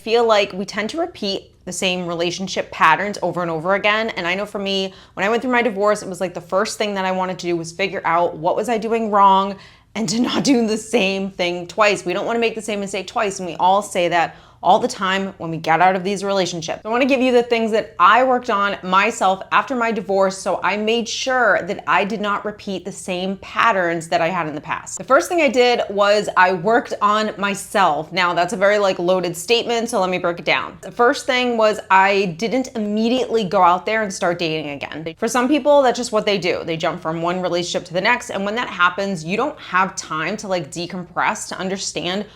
Feel like we tend to repeat the same relationship patterns over and over again. And I know for me, when I went through my divorce, it was like the first thing that I wanted to do was figure out what was I doing wrong and to not do the same thing twice. We don't want to make the same mistake twice. And we all say that all the time when we get out of these relationships. I want to give you the things that I worked on myself after my divorce, so I made sure that I did not repeat the same patterns that I had in the past. The first thing I did was I worked on myself. Now that's a very loaded statement, so let me break it down. The first thing was I didn't immediately go out there and start dating again. For some people, that's just what they do. They jump from one relationship to the next, and when that happens, you don't have time to decompress, to understand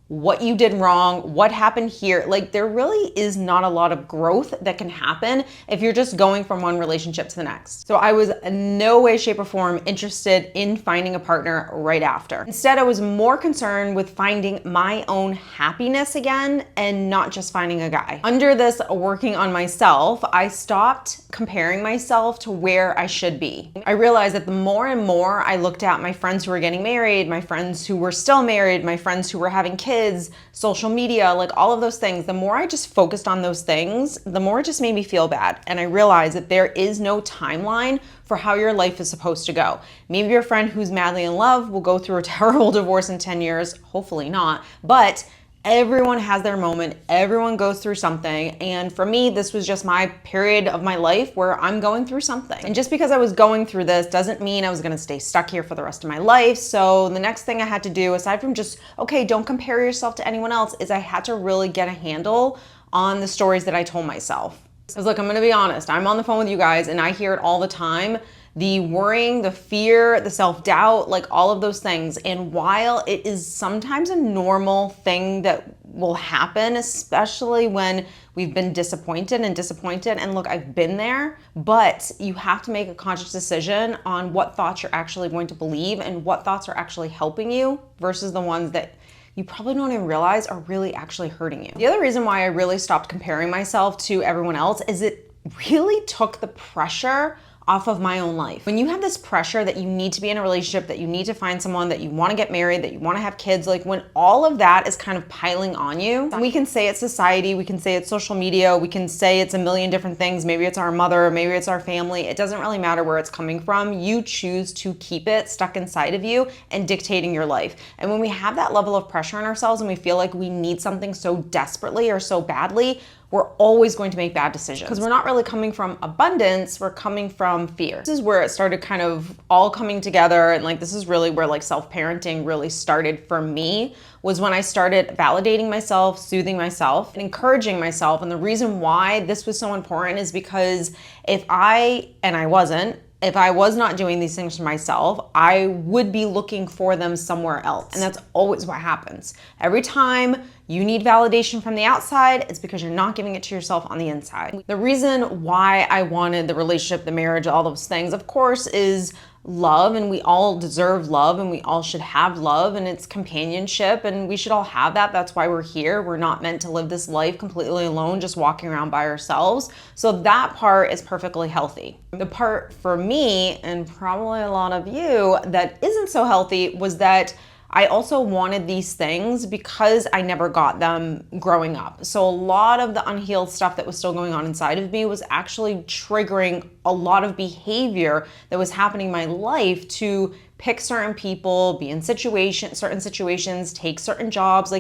what you did wrong, what happened here. There really is not a lot of growth that can happen if you're just going from one relationship to the next. So I was in no way, shape, or form interested in finding a partner right after. Instead, I was more concerned with finding my own happiness again and not just finding a guy. Under this working on myself, I stopped comparing myself to where I should be. I realized that the more and more I looked at my friends who were getting married, my friends who were still married, my friends who were having kids, social media, all of those things, the more I just focused on those things, the more it just made me feel bad. And I realized that there is no timeline for how your life is supposed to go. Maybe your friend who's madly in love will go through a terrible divorce in 10 years, hopefully not, but everyone has their moment, everyone goes through something. And for me, this was just my period of my life where I'm going through something. And just because I was going through this doesn't mean I was gonna stay stuck here for the rest of my life. So the next thing I had to do, aside from just, okay, don't compare yourself to anyone else, is I had to really get a handle on the stories that I told myself. Because look, I'm gonna be honest, I'm on the phone with you guys and I hear it all the time. The worrying, the fear, the self-doubt, all of those things. And while it is sometimes a normal thing that will happen, especially when we've been disappointed, and look, I've been there, but you have to make a conscious decision on what thoughts you're actually going to believe and what thoughts are actually helping you versus the ones that you probably don't even realize are really actually hurting you. The other reason why I really stopped comparing myself to everyone else is it really took the pressure off of my own life. When you have this pressure that you need to be in a relationship, that you need to find someone, that you want to get married, that you want to have kids, when all of that is kind of piling on you, we can say it's society, we can say it's social media, we can say it's a million different things. Maybe it's our mother, maybe it's our family. It doesn't really matter where it's coming from. You choose to keep it stuck inside of you and dictating your life. And when we have that level of pressure on ourselves and we feel like we need something so desperately or so badly, we're always going to make bad decisions because we're not really coming from abundance, we're coming from fear. This is where it started kind of all coming together, and this is really where self-parenting really started for me, was when I started validating myself, soothing myself, and encouraging myself. And the reason why this was so important is because if I was not doing these things for myself, I would be looking for them somewhere else. And that's always what happens. Every time you need validation from the outside, it's because you're not giving it to yourself on the inside. The reason why I wanted the relationship, the marriage, all those things, of course, is love, and we all deserve love, and we all should have love, and it's companionship, and we should all have that. That's why we're here. We're not meant to live this life completely alone, just walking around by ourselves. So that part is perfectly healthy. The part for me, and probably a lot of you, that isn't so healthy was that I also wanted these things because I never got them growing up. So a lot of the unhealed stuff that was still going on inside of me was actually triggering a lot of behavior that was happening in my life to pick certain people, be in certain situations, take certain jobs.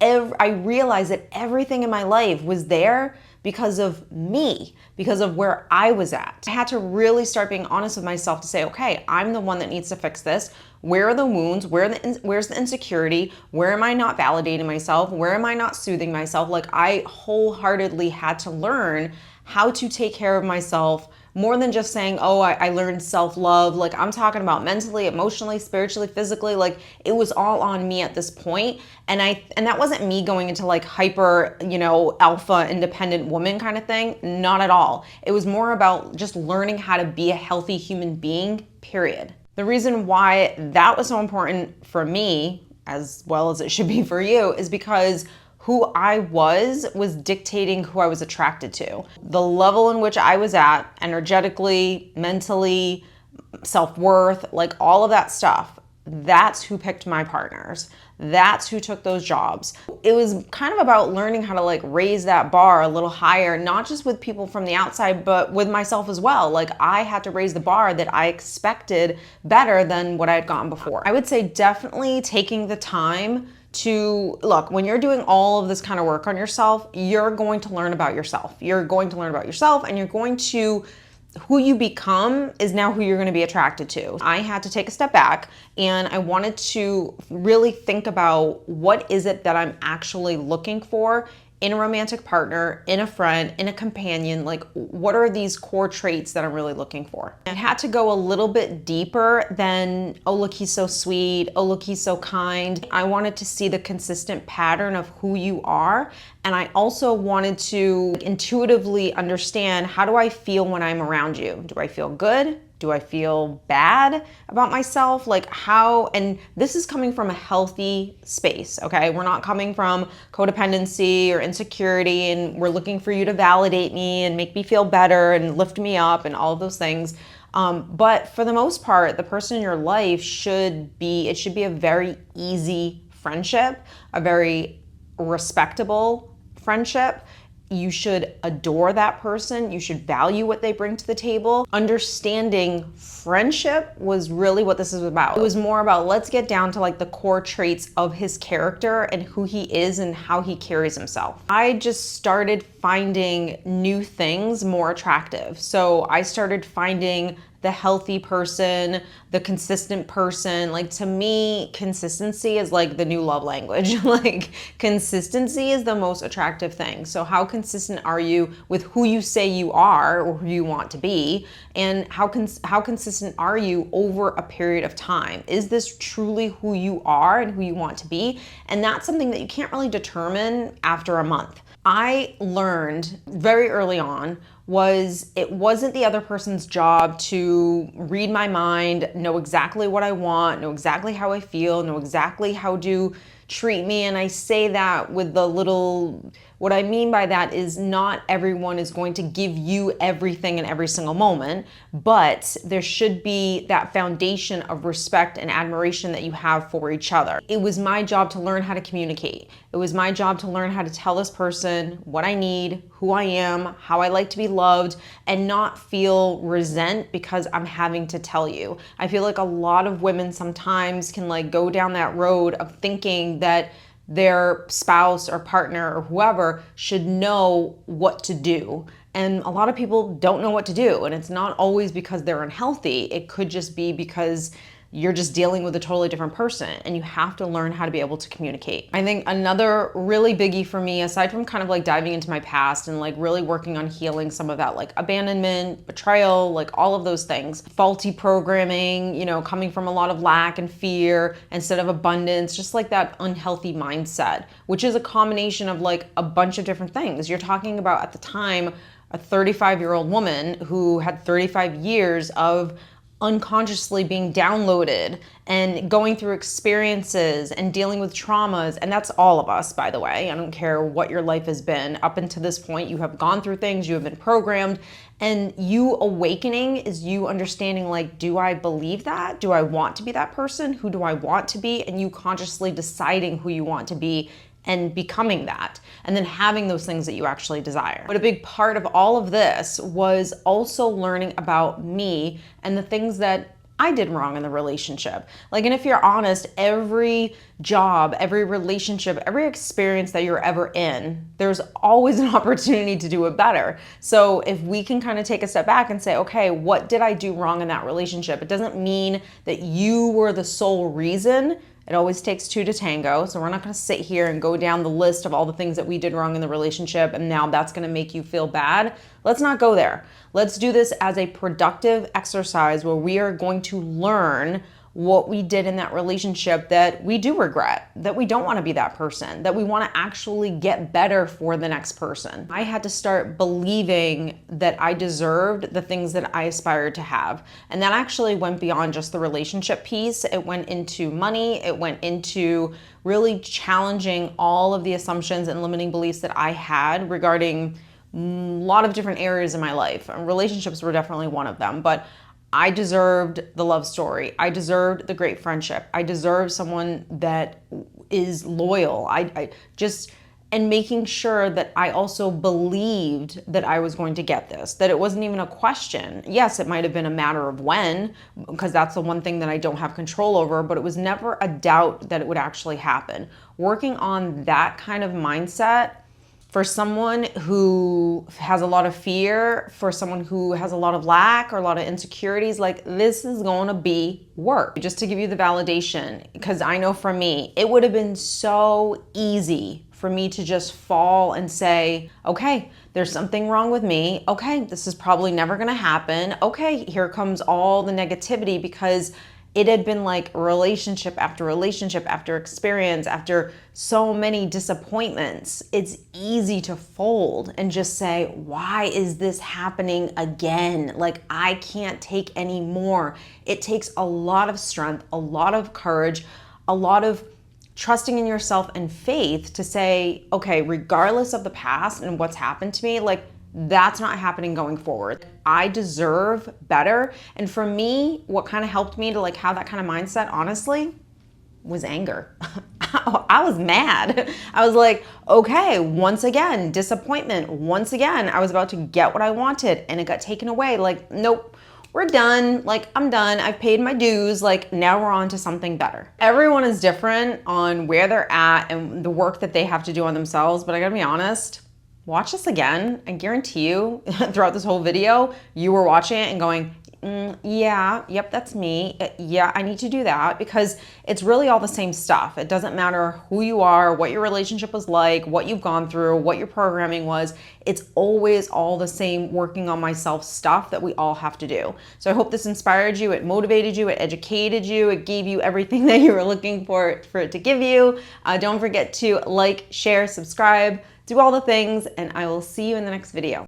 I realized that everything in my life was there because of me, because of where I was at. I had to really start being honest with myself to say, okay, I'm the one that needs to fix this. Where are the wounds? Where's the insecurity? Where am I not validating myself? Where am I not soothing myself? I wholeheartedly had to learn how to take care of myself, more than just saying, oh, I learned self-love. I'm talking about mentally, emotionally, spiritually, physically. It was all on me at this point. And that wasn't me going into hyper, alpha independent woman kind of thing. Not at all. It was more about just learning how to be a healthy human being, period. The reason why that was so important for me, as well as it should be for you, is because who I was dictating who I was attracted to. The level in which I was at, energetically, mentally, self-worth, all of that stuff, that's who picked my partners. that's who took those jobs. It was kind of about learning how to like raise that bar a little higher, not just with people from the outside, but with myself as well. Like I had to raise the bar that I expected better than what I had gotten before. I would say definitely taking the time to look, when you're doing all of this kind of work on yourself, you're going to learn about yourself. You're going to learn about yourself, and you're going to, who you become is now who you're going to be attracted to. I had to take a step back, and I wanted to really think about what is it that I'm actually looking for in a romantic partner, in a friend, in a companion. Like, what are these core traits that I'm really looking for? I had to go a little bit deeper than, oh, look, he's so sweet. Oh, look, he's so kind. I wanted to see the consistent pattern of who you are. And I also wanted to intuitively understand, how do I feel when I'm around you? Do I feel good? Do I feel bad about myself? Like how, and this is coming from a healthy space, okay? We're not coming from codependency or insecurity, and we're looking for you to validate me and make me feel better and lift me up and all of those things. But for the most part, the person in your life should be a very easy friendship, a very respectable friendship. You should adore that person. You should value what they bring to the table. Understanding friendship was really what this is about. It was more about, let's get down to like the core traits of his character and who he is and how he carries himself. I just started finding new things more attractive. So I started finding the healthy person, the consistent person. Like, to me, consistency is like the new love language. Like, consistency is the most attractive thing. So how consistent are you with who you say you are or who you want to be? And how consistent are you over a period of time? Is this truly who you are and who you want to be? And that's something that you can't really determine after a month. I learned very early on it wasn't the other person's job to read my mind, know exactly what I want, know exactly how I feel, know exactly how to treat me. And I say that with what I mean by that is, not everyone is going to give you everything in every single moment, but there should be that foundation of respect and admiration that you have for each other. It was my job to learn how to communicate. It was my job to learn how to tell this person what I need, who I am, how I like to be loved, and not feel resent because I'm having to tell you. I feel like a lot of women sometimes can like go down that road of thinking that their spouse or partner or whoever should know what to do. And a lot of people don't know what to do. And it's not always because they're unhealthy. It could just be because you're just dealing with a totally different person, and you have to learn how to be able to communicate. I think another really biggie for me, aside from kind of like diving into my past and like really working on healing some of that like abandonment, betrayal, like all of those things, faulty programming, coming from a lot of lack and fear instead of abundance, just like that unhealthy mindset, which is a combination of like a bunch of different things. You're talking about, at the time, a 35-year-old woman who had 35 years of unconsciously being downloaded and going through experiences and dealing with traumas. And that's all of us, by the way. I don't care what your life has been. Up until this point, you have gone through things, you have been programmed, and you awakening is you understanding, like, do I believe that? Do I want to be that person? Who do I want to be? And you consciously deciding who you want to be and becoming that, and then having those things that you actually desire. But a big part of all of this was also learning about me and the things that I did wrong in the relationship. Like, and if you're honest, every job, every relationship, every experience that you're ever in, there's always an opportunity to do it better. So if we can kind of take a step back and say, okay, what did I do wrong in that relationship? It doesn't mean that you were the sole reason. It always takes two to tango. So we're not going to sit here and go down the list of all the things that we did wrong in the relationship, and now that's going to make you feel bad. Let's not go there. Let's do this as a productive exercise where we are going to learn what we did in that relationship that we do regret, that we don't want to be that person, that we want to actually get better for the next person. I had to start believing that I deserved the things that I aspired to have. And that actually went beyond just the relationship piece. It went into money. It went into really challenging all of the assumptions and limiting beliefs that I had regarding a lot of different areas in my life. Relationships were definitely one of them, but I deserved the love story. I deserved the great friendship. I deserved someone that is loyal. I just, and making sure that I also believed that I was going to get this, that it wasn't even a question. Yes, it might have been a matter of when, because that's the one thing that I don't have control over, but it was never a doubt that it would actually happen. Working on that kind of mindset for someone who has a lot of fear, for someone who has a lot of lack or a lot of insecurities, like this is going to be work. Just to give you the validation, because I know for me, it would have been so easy for me to just fall and say, okay, there's something wrong with me. Okay, this is probably never gonna happen. Okay, here comes all the negativity, because it had been like relationship after experience, after so many disappointments. It's easy to fold and just say, why is this happening again? Like, I can't take any more. It takes a lot of strength, a lot of courage, a lot of trusting in yourself and faith to say, okay, regardless of the past and what's happened to me, like, that's not happening going forward. I deserve better. And for me, what kind of helped me to like have that kind of mindset, honestly, was anger. I was mad. I was like, okay, once again, disappointment. Once again, I was about to get what I wanted and it got taken away. Like, nope, we're done. Like, I'm done. I've paid my dues. Like, now we're on to something better. Everyone is different on where they're at and the work that they have to do on themselves. But I gotta be honest, watch this again. I guarantee you throughout this whole video, you were watching it and going, yeah, yep, that's me. Yeah, I need to do that, because it's really all the same stuff. It doesn't matter who you are, what your relationship was like, what you've gone through, what your programming was. It's always all the same working on myself stuff that we all have to do. So I hope this inspired you, it motivated you, it educated you, it gave you everything that you were looking for it to give you. Don't forget to like, share, subscribe, do all the things, and I will see you in the next video.